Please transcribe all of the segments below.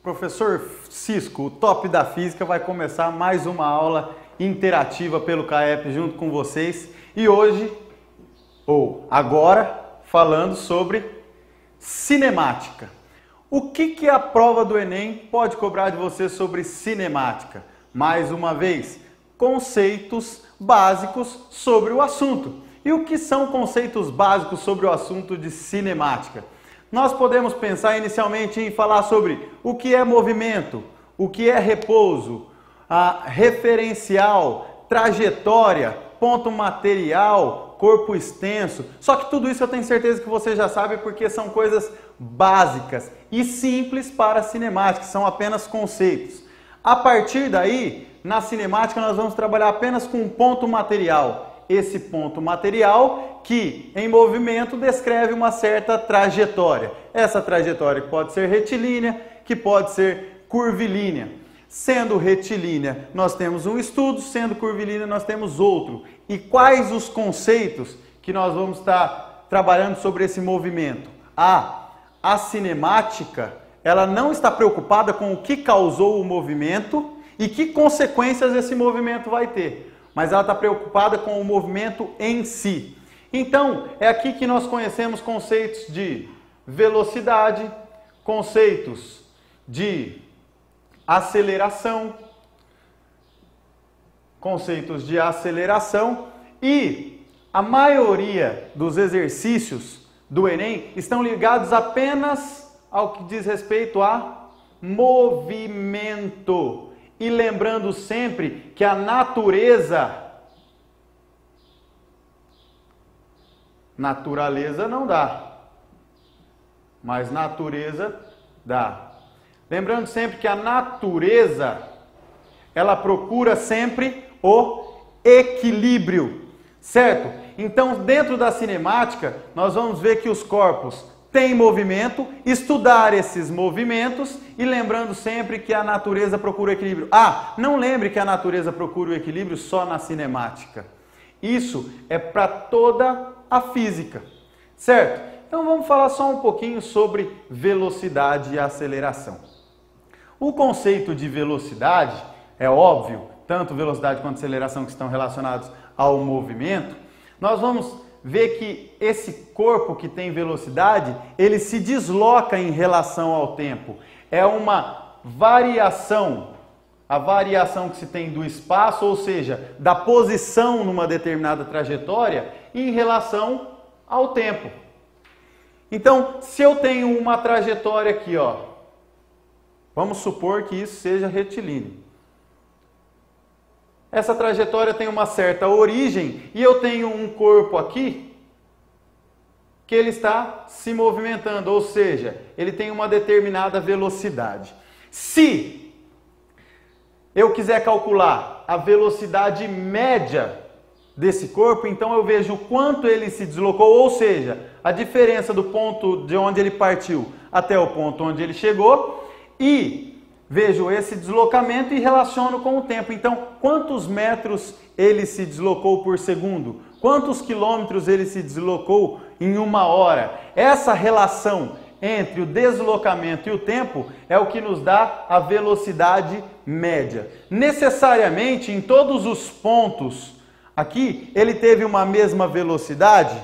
Professor Cisco, o top da física, vai começar mais uma aula interativa pelo CAEP junto com vocês. E hoje, ou agora, falando sobre cinemática. O que a prova do Enem pode cobrar de você sobre cinemática? Mais uma vez, conceitos básicos sobre o assunto. E o que são conceitos básicos sobre o assunto de cinemática? Nós podemos pensar inicialmente em falar sobre o que é movimento, o que é repouso, referencial, trajetória, ponto material, corpo extenso. Só que tudo isso eu tenho certeza que você já sabe porque são coisas básicas e simples para a cinemática, são apenas conceitos. A partir daí, na cinemática nós vamos trabalhar apenas com um ponto material. Esse ponto material que em movimento descreve uma certa trajetória. Essa trajetória que pode ser retilínea, que pode ser curvilínea. Sendo retilínea, nós temos um estudo, sendo curvilínea, nós temos outro. E quais os conceitos que nós vamos estar trabalhando sobre esse movimento? A cinemática, ela não está preocupada com o que causou o movimento e que consequências esse movimento vai ter. Mas ela está preocupada com o movimento em si. Então, é aqui que nós conhecemos conceitos de velocidade, conceitos de aceleração, e a maioria dos exercícios do Enem estão ligados apenas ao que diz respeito a movimento. E lembrando sempre que a natureza não dá, mas natureza dá. Lembrando sempre que a natureza, ela procura sempre o equilíbrio, certo? Então, dentro da cinemática, nós vamos ver que os corpos têm movimento, estudar esses movimentos e lembrando sempre que a natureza procura o equilíbrio. Não lembre que a natureza procura o equilíbrio só na cinemática. Isso é para toda a física, certo? Então vamos falar só um pouquinho sobre velocidade e aceleração. O conceito de velocidade, é óbvio, tanto velocidade quanto aceleração que estão relacionados ao movimento, nós vamos ver que esse corpo que tem velocidade, ele se desloca em relação ao tempo. É uma variação, a variação que se tem do espaço, ou seja, da posição numa determinada trajetória em relação ao tempo. Então, se eu tenho uma trajetória aqui, vamos supor que isso seja retilíneo. Essa trajetória tem uma certa origem e eu tenho um corpo aqui que ele está se movimentando, ou seja, ele tem uma determinada velocidade. Se eu quiser calcular a velocidade média desse corpo, então eu vejo o quanto ele se deslocou, ou seja, a diferença do ponto de onde ele partiu até o ponto onde ele chegou e vejo esse deslocamento e relaciono com o tempo. Então, quantos metros ele se deslocou por segundo? Quantos quilômetros ele se deslocou em uma hora? Essa relação entre o deslocamento e o tempo é o que nos dá a velocidade média. Necessariamente, em todos os pontos aqui, ele teve uma mesma velocidade?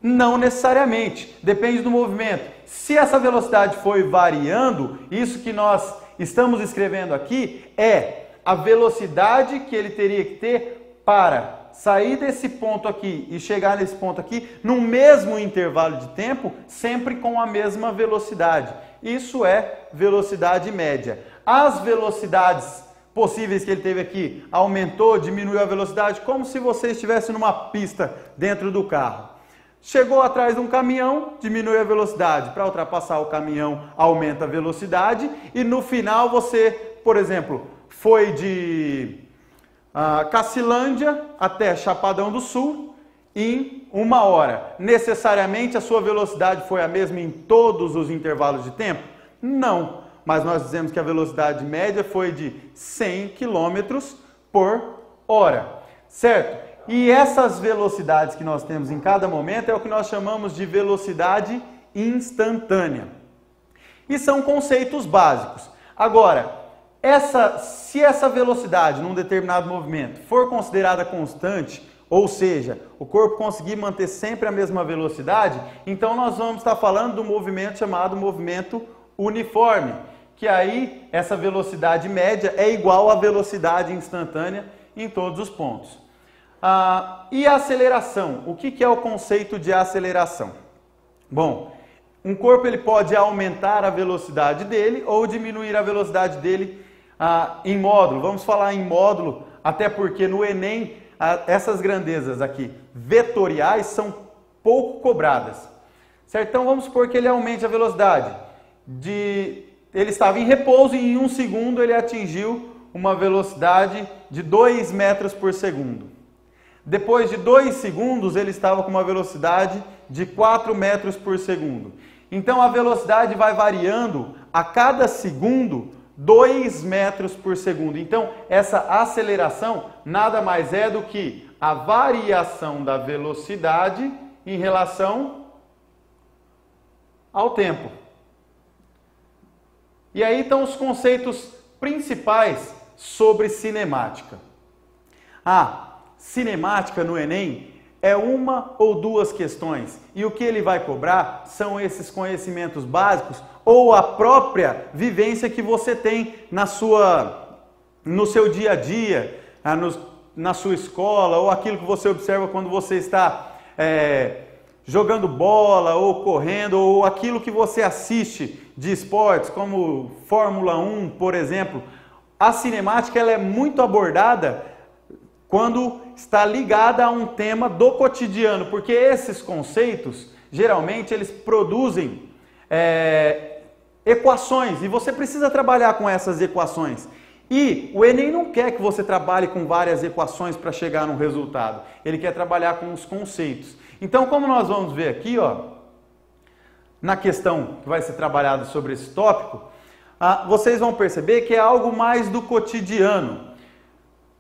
Não necessariamente. Depende do movimento. Se essa velocidade foi variando, isso que nós estamos escrevendo aqui é a velocidade que ele teria que ter para sair desse ponto aqui e chegar nesse ponto aqui no mesmo intervalo de tempo, sempre com a mesma velocidade. Isso é velocidade média. As velocidades possíveis que ele teve aqui, aumentou, diminuiu a velocidade, como se você estivesse numa pista dentro do carro. Chegou atrás de um caminhão, diminui a velocidade. Para ultrapassar o caminhão, aumenta a velocidade. E no final você, por exemplo, foi de Cacilândia até Chapadão do Sul em 1 hora. Necessariamente a sua velocidade foi a mesma em todos os intervalos de tempo? Não. Mas nós dizemos que a velocidade média foi de 100 km por hora. Certo? E essas velocidades que nós temos em cada momento é o que nós chamamos de velocidade instantânea. E são conceitos básicos. Agora, se essa velocidade num determinado movimento for considerada constante, ou seja, o corpo conseguir manter sempre a mesma velocidade, então nós vamos estar falando do movimento chamado movimento uniforme, que aí essa velocidade média é igual à velocidade instantânea em todos os pontos. E a aceleração? O que é o conceito de aceleração? Bom, um corpo ele pode aumentar a velocidade dele ou diminuir a velocidade dele em módulo. Vamos falar em módulo, até porque no Enem essas grandezas aqui vetoriais são pouco cobradas. Certo? Então vamos supor que ele aumente a velocidade. Ele estava em repouso e em 1 segundo ele atingiu uma velocidade de 2 metros por segundo. Depois de 2 segundos, ele estava com uma velocidade de 4 metros por segundo. Então, a velocidade vai variando a cada segundo 2 metros por segundo. Então, essa aceleração nada mais é do que a variação da velocidade em relação ao tempo. E aí estão os conceitos principais sobre cinemática. Cinemática no Enem é uma ou duas questões e o que ele vai cobrar são esses conhecimentos básicos ou a própria vivência que você tem no seu dia a dia, na sua escola ou aquilo que você observa quando você está jogando bola ou correndo ou aquilo que você assiste de esportes como Fórmula 1, por exemplo. A cinemática ela é muito abordada quando está ligada a um tema do cotidiano, porque esses conceitos, geralmente, eles produzem equações, e você precisa trabalhar com essas equações. E o Enem não quer que você trabalhe com várias equações para chegar num resultado, ele quer trabalhar com os conceitos. Então, como nós vamos ver aqui, na questão que vai ser trabalhada sobre esse tópico, vocês vão perceber que é algo mais do cotidiano.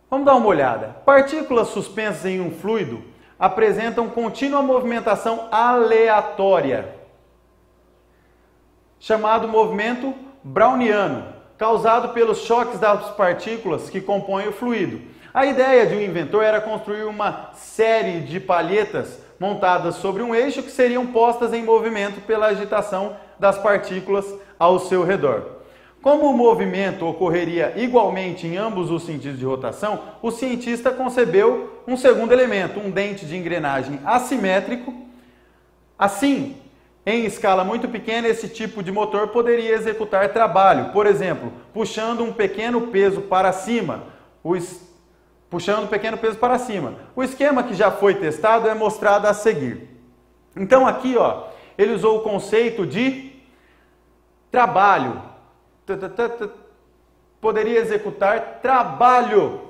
Vamos dar uma olhada. Partículas suspensas em um fluido apresentam contínua movimentação aleatória, chamado movimento browniano, causado pelos choques das partículas que compõem o fluido. A ideia de um inventor era construir uma série de palhetas montadas sobre um eixo que seriam postas em movimento pela agitação das partículas ao seu redor. Como o movimento ocorreria igualmente em ambos os sentidos de rotação, o cientista concebeu um segundo elemento, um dente de engrenagem assimétrico. Assim, em escala muito pequena, esse tipo de motor poderia executar trabalho, por exemplo, puxando um pequeno peso para cima. O esquema que já foi testado é mostrado a seguir. Então aqui, ele usou o conceito de trabalho. Poderia executar trabalho.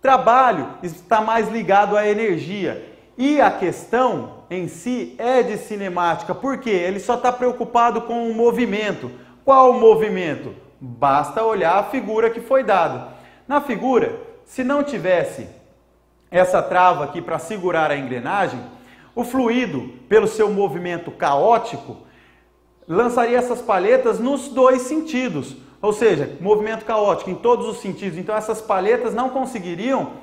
Trabalho está mais ligado à energia. E a questão em si é de cinemática. Por quê? Ele só está preocupado com o movimento. Qual o movimento? Basta olhar a figura que foi dada. Na figura, se não tivesse essa trava aqui para segurar a engrenagem, o fluido, pelo seu movimento caótico, lançaria essas palhetas nos dois sentidos, ou seja, movimento caótico em todos os sentidos. Então essas palhetas não conseguiriam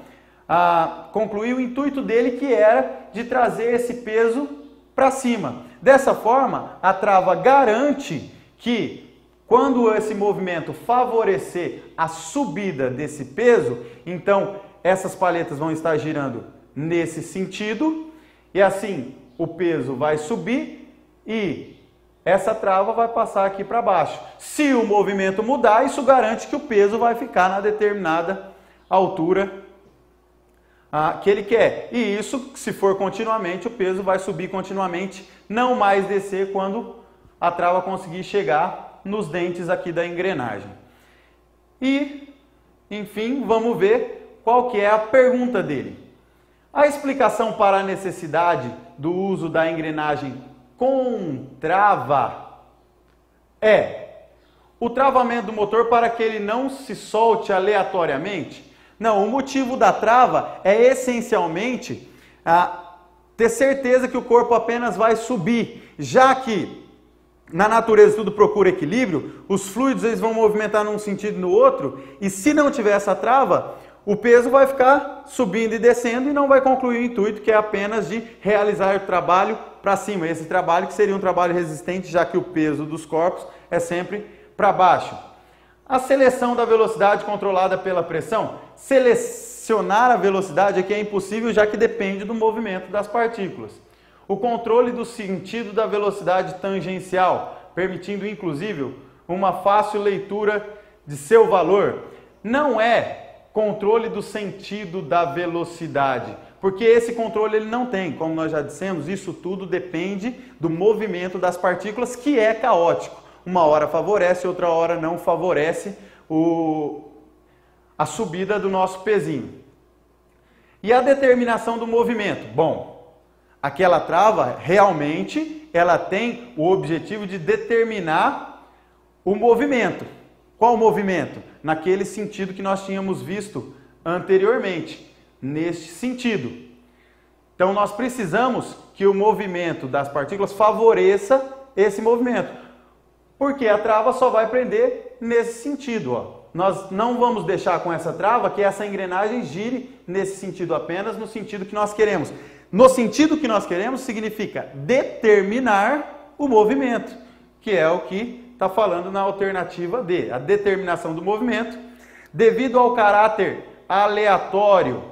concluir o intuito dele, que era de trazer esse peso para cima. Dessa forma, a trava garante que quando esse movimento favorecer a subida desse peso, então essas palhetas vão estar girando nesse sentido e assim o peso vai subir e essa trava vai passar aqui para baixo. Se o movimento mudar, isso garante que o peso vai ficar na determinada altura que ele quer. E isso, se for continuamente, o peso vai subir continuamente, não mais descer quando a trava conseguir chegar nos dentes aqui da engrenagem. E, enfim, vamos ver qual que é a pergunta dele. A explicação para a necessidade do uso da engrenagem com trava é o travamento do motor para que ele não se solte aleatoriamente. Não, o motivo da trava é essencialmente ter certeza que o corpo apenas vai subir, já que na natureza tudo procura equilíbrio, os fluidos eles vão movimentar num sentido e no outro, e se não tiver essa trava, o peso vai ficar subindo e descendo e não vai concluir o intuito, que é apenas de realizar o trabalho para cima. Esse trabalho que seria um trabalho resistente, já que o peso dos corpos é sempre para baixo. A seleção da velocidade controlada pela pressão. Selecionar a velocidade aqui é impossível, já que depende do movimento das partículas. O controle do sentido da velocidade tangencial, permitindo inclusive uma fácil leitura de seu valor. Não é controle do sentido da velocidade, porque esse controle ele não tem, como nós já dissemos, isso tudo depende do movimento das partículas, que é caótico. Uma hora favorece, outra hora não favorece a subida do nosso pezinho. E a determinação do movimento? Bom, aquela trava realmente ela tem o objetivo de determinar o movimento. Qual movimento? Naquele sentido que nós tínhamos visto anteriormente, neste sentido. Então nós precisamos que o movimento das partículas favoreça esse movimento, porque a trava só vai prender nesse sentido. Ó. Nós não vamos deixar com essa trava que essa engrenagem gire nesse sentido apenas, no sentido que nós queremos. No sentido que nós queremos significa determinar o movimento, que é o que está falando na alternativa D, a determinação do movimento, devido ao caráter aleatório,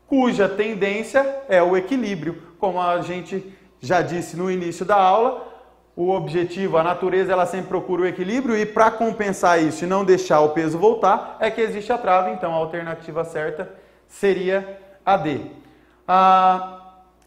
cuja tendência é o equilíbrio. Como a gente já disse no início da aula, o objetivo, a natureza, ela sempre procura o equilíbrio, e para compensar isso e não deixar o peso voltar, é que existe a trava. Então a alternativa certa seria a D. A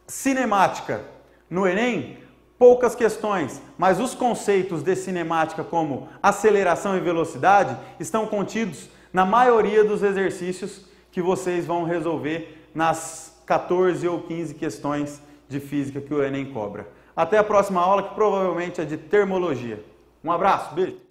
cinemática no Enem, poucas questões, mas os conceitos de cinemática como aceleração e velocidade estão contidos na maioria dos exercícios que vocês vão resolver nas 14 ou 15 questões de física que o Enem cobra. Até a próxima aula, que provavelmente é de termologia. Um abraço, beijo!